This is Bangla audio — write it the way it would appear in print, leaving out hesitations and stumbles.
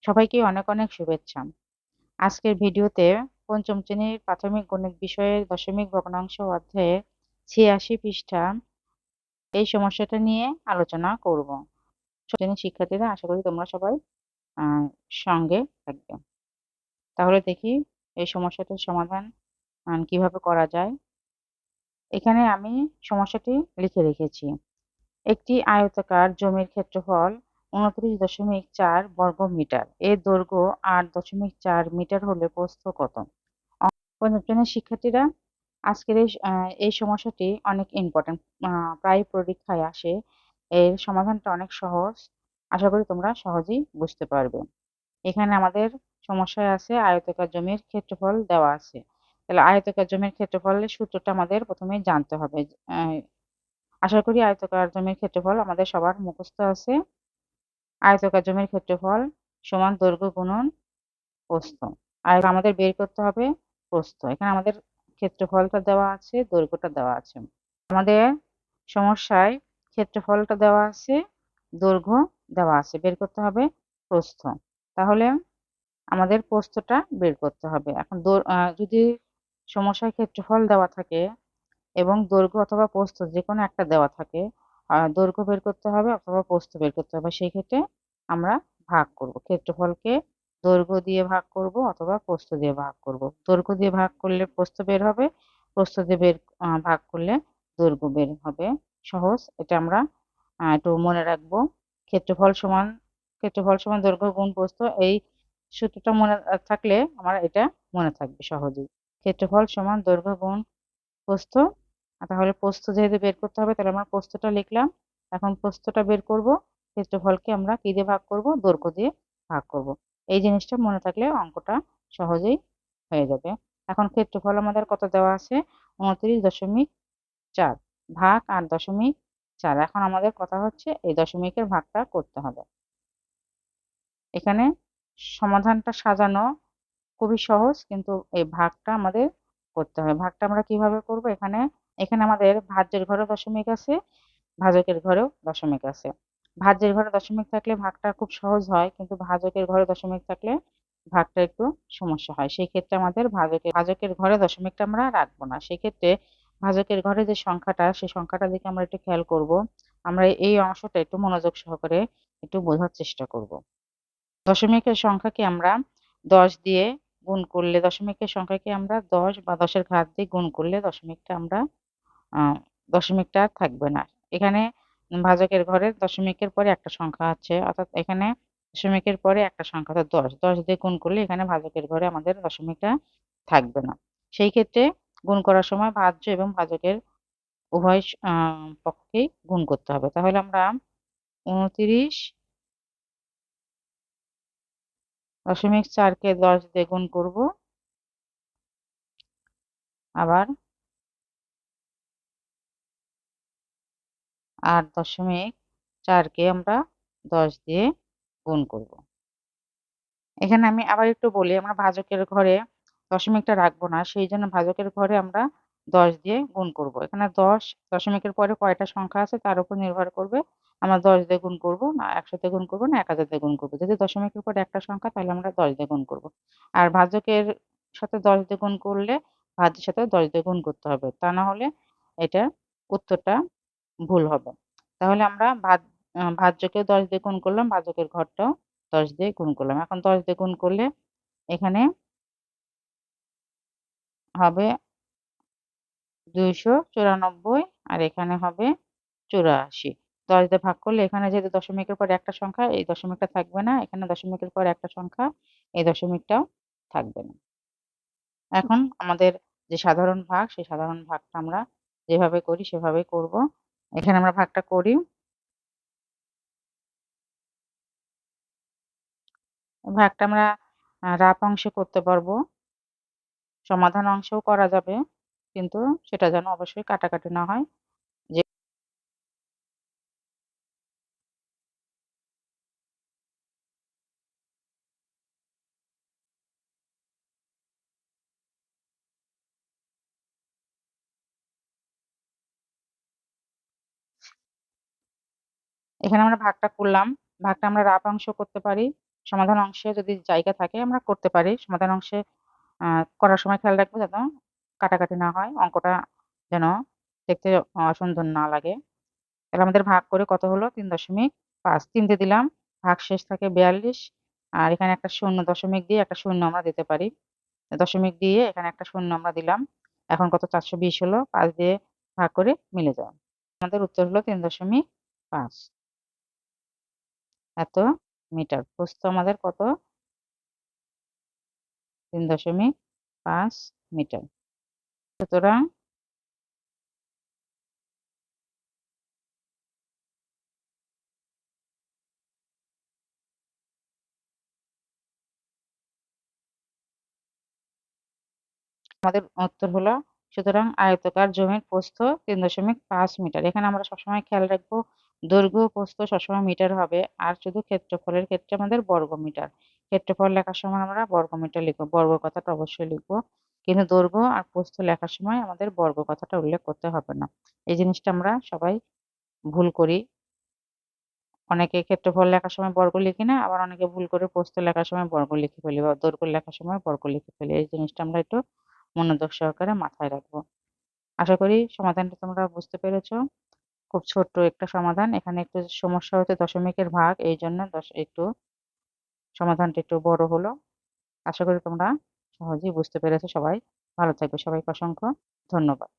সবাইকে অনেক অনেক শুভেচ্ছা। আজকের ভিডিওতে পঞ্চম শ্রেণীর প্রাথমিক গণিত বিষয়ের দশমিক ভগ্নাংশ অধ্যায়ের ৮৬ পৃষ্ঠা এই সমস্যাটা নিয়ে আলোচনা করব। শ্রেণীর শিক্ষার্থীরা, আশা করি তোমরা সবাই সঙ্গে থাকবে। তাহলে দেখি এই সমস্যাটার সমাধান কিভাবে করা যায়। এখানে আমি সমস্যাটি লিখে রেখেছি। একটি আয়তাকার জমির ক্ষেত্রফল ২৯.৪ বর্গমিটার। এর দৈর্ঘ্য ৮.৪ মিটার হলে প্রস্থ কত? পঞ্চম শ্রেণীর শিক্ষার্থীরা, আজকের এই সমস্যাটি অনেক ইম্পর্টেন্ট। প্রায় পরীক্ষায় আসে। এর সমাধানটা অনেক সহজ। আশা করি তোমরা সহজেই বুঝতে পারবে। এখানে আমাদের সমস্যায় আছে আয়তাকার জমির ক্ষেত্রফল দেওয়া আছে। তাহলে আয়তাকার জমির ক্ষেত্রফলের সূত্রটা আমাদের প্রথমেই জানতে হবে। আশা করি আয়তাকার জমির ক্ষেত্রফল আমাদের সবার মুখস্থ আছে। আয়তাকার জমির ক্ষেত্রফল সমান দৈর্ঘ্য গুণন প্রস্থ। আর আমাদের বের করতে হবে প্রস্থ। এখানে আমাদের ক্ষেত্রফলটা দেওয়া আছে, দৈর্ঘ্যটা দেওয়া আছে। আমাদের সমস্যায় ক্ষেত্রফলটা দেওয়া আছে, দৈর্ঘ্য দেওয়া আছে। বের করতে হবে প্রস্থ। তাহলে আমাদের প্রস্থটা বের করতে হবে। এখন যদি সমস্যায় ক্ষেত্রফল দেওয়া থাকে এবং দৈর্ঘ্য অথবা প্রস্থ যেকোনো একটা দেওয়া থাকে, দৈর্ঘ্য বের করতে হবে অথবা প্রস্থ বের করতে হবে। সেই ক্ষেত্রে আমরা ভাগ করব। ক্ষেত্রফলকে দৈর্ঘ্য দিয়ে ভাগ করব অথবা প্রস্থ দিয়ে ভাগ করব। দৈর্ঘ্য দিয়ে ভাগ করলে প্রস্থ বের হবে, প্রস্থ দিয়ে ভাগ করলে দৈর্ঘ্য বের হবে। সহজ, এটা আমরা একটু মনে রাখবো। ক্ষেত্রফল সমান দৈর্ঘ্য গুণ প্রস্থ, এই সূত্রটা মনে থাকলে আমার এটা মনে থাকবে সহজেই। ক্ষেত্রফল সমান দৈর্ঘ্য গুণ প্রস্থ। তাহলে প্রস্থ যেহেতু বের করতে হবে, তাহলে আমরা প্রস্থটা লিখলাম। এখন প্রস্থটা বের করব। ক্ষেত্রফলকে আমরা কি দিয়ে ভাগ করব? দৈর্ঘ্য দিয়ে ভাগ করব। এই জিনিসটা মনে থাকলে অঙ্কটা সহজেই হয়ে যাবে। এখন ক্ষেত্রফল আমাদের কত দেওয়া আছে? ২৯.৪ ভাগ ৮.৪। এখন আমাদের কথা হচ্ছে এই দশমিকের ভাগটা করতে হবে। এখানে সমাধানটা সাজানো খুবই সহজ, কিন্তু এই ভাগটা আমাদের করতে হবে। ভাগটা আমরা কিভাবে করব? এখানে এখানে আমাদের ভাজ্যের ঘরেও দশমিক আছে, ভাজকের ঘরেও দশমিক আছে। ভাজ্যের ঘরে দশমিক থাকলে ভাগটা খুব সহজ হয়, কিন্তু ভাজকের ঘরে দশমিক থাকলে ভাগটা একটু সমস্যা হয়। সেই ক্ষেত্রে আমাদের ভাজকের ঘরে দশমিকটা আমরা রাখবো না। সেক্ষেত্রে ভাজকের ঘরে যে সংখ্যাটা, সেই সংখ্যাটার দিকে আমরা একটু খেয়াল করব। আমরা এই অংশটা একটু মনোযোগ সহকারে একটু বোঝার চেষ্টা করব। দশমিকের সংখ্যাকে আমরা ১০ দিয়ে গুণ করলে, দশমিকের সংখ্যাকে আমরা ১০ বা ১০ এর ঘাত দিয়ে গুণ করলে আ দশমিকটা আর থাকবে না। এখানে ভাজকের ঘরে দশমিকের পরে একটা সংখ্যা আছে। অর্থাৎ এখানে দশমিকের পরে একটা সংখ্যা অর্থাৎ ১০। ১০ দিয়ে গুণ করলে এখানে ভাজকের ঘরে আমাদের দশমিকটা থাকবে না। সেই ক্ষেত্রে গুণ করার সময় ভাজ্য এবং ভাজকের উভয় পক্ষেই গুণ করতে হবে। তাহলে আমরা ২৯.৪ কে ১০ দিয়ে গুণ করব। আবার ৮.৪ কে আমরা ১০ দিয়ে গুণ করব। এখানে আমি আবার একটু বলি, আমরা ভাজকের ঘরে দশমিকটা রাখবো না। সেইজন্য ভাজকের ঘরে আমরা ১০ দিয়ে গুণ করব। এখানে ১০ দশমিকের পরে কয়টা সংখ্যা আছে তার উপর নির্ভর করবে। আমরা ১০ দিয়ে গুণ করব, না ১০০ দিয়ে গুণ করব, না ১০০০ দিয়ে গুণ করব। যদি দশমিকের পরে একটা সংখ্যা, তাহলে আমরা ১০ দিয়ে গুণ করব। আর ভাজকের সাথে ১০ দিয়ে গুণ করলে ভাজ্যের সাথেও ১০ দিয়ে গুণ করতে হবে। তা না হলে এটার উত্তরটা ভুল হবে। তাহলে আমরা ভাজ্যকেও ১০ দিয়ে গুণ করলাম, ভাজকের ঘরটাও ১০ দিয়ে গুণ করলাম। এখন ১০ দিয়ে গুণ করলে এখানে হবে ২৯৪ আর এখানে হবে ৮৪। ১০ দিয়ে ভাগ করলে এখানে যেহেতু দশমিকের পরে একটা সংখ্যা, এই দশমিকটা থাকবে না। এখানে দশমিকের পরে একটা সংখ্যা, এই দশমিকটাও থাকবে না। এখন আমাদের যে সাধারণ ভাগ, সেই সাধারণ ভাগটা আমরা যেভাবে করি সেভাবেই করব। এখানে আমরা ভাগটা করি। ভাগটা আমরা রাফ অংশে করতে পারবো। সমাধান অংশেও করা যাবে। কিন্তু সেটা যেন অবশ্যই কাটাকাটি না হয়। যে এখানে আমরা ভাগটা করলাম। ভাগটা আমরা রাফ অংশ করতে পারি। সমাধান অংশে যদি জায়গা থাকে আমরা করতে পারি। সমাধান অংশে করার সময় খেয়াল রাখবো যেন কাটাকাটি না হয়। অঙ্কটা যেন দেখতে অসুন্দর না লাগে। তাহলে আমাদের ভাগ করে কত হলো? ৩.৫ ৩ দিয়ে দিলাম। ভাগশেষ থাকে ৪২ আর এখানে একটা শূন্য দশমিক দিয়ে একটা শূন্য আমরা দিতে পারি। দশমিক দিয়ে এখানে একটা শূন্য আমরা দিলাম। এখন কত? ৪২০ হলো। ৫ দিয়ে ভাগ করে মিলে যায়। আমাদের উত্তর হলো ৩.৫ এত মিটার। প্রস্থ আমাদের কত? ৩.৫ মিটার। সুতরাং আমাদের উত্তর হলো সুতরাং আয়তাকার জমির প্রস্থ ৩.৫ মিটার। এখানে আমরা সবসময় খেয়াল রাখবো দৈর্ঘ্য ও প্রস্থ সবসময় মিটার হবে। আর শুধু ক্ষেত্রফলের ক্ষেত্রে আমাদের বর্গ মিটার। ক্ষেত্রফল লেখার সময় আমরা বর্গ মিটার লিখবো। বর্গ কথাটা অবশ্যই লিখবো। কিন্তু দৈর্ঘ্য আর প্রস্থ লেখার সময় আমাদের বর্গ কথাটা উল্লেখ করতে হবে না। এই জিনিসটা আমরা সবাই ভুল করি। অনেকে ক্ষেত্রফল লেখার সময় বর্গ লিখি না, আবার অনেকে ভুল করে প্রস্থ লেখার সময় বর্গ লিখে ফেলি বা দৈর্ঘ্য লেখার সময় বর্গ লিখে ফেলি। এই জিনিসটা আমরা একটু মনোযোগ সহকারে মাথায় রাখবো। আশা করি সমাধানটা তোমরা বুঝতে পেরেছো। খুব ছোট্ট একটা সমাধান। এখানে একটু সমস্যা হচ্ছে দশমিকের ভাগ। এইজন্য একটু সমাধানটা একটু বড় হলো। আশা করি তোমরা সহজেই বুঝতে পেরেছো সবাই। ভালো থাকবে। সবাইকে অসংখ্য ধন্যবাদ।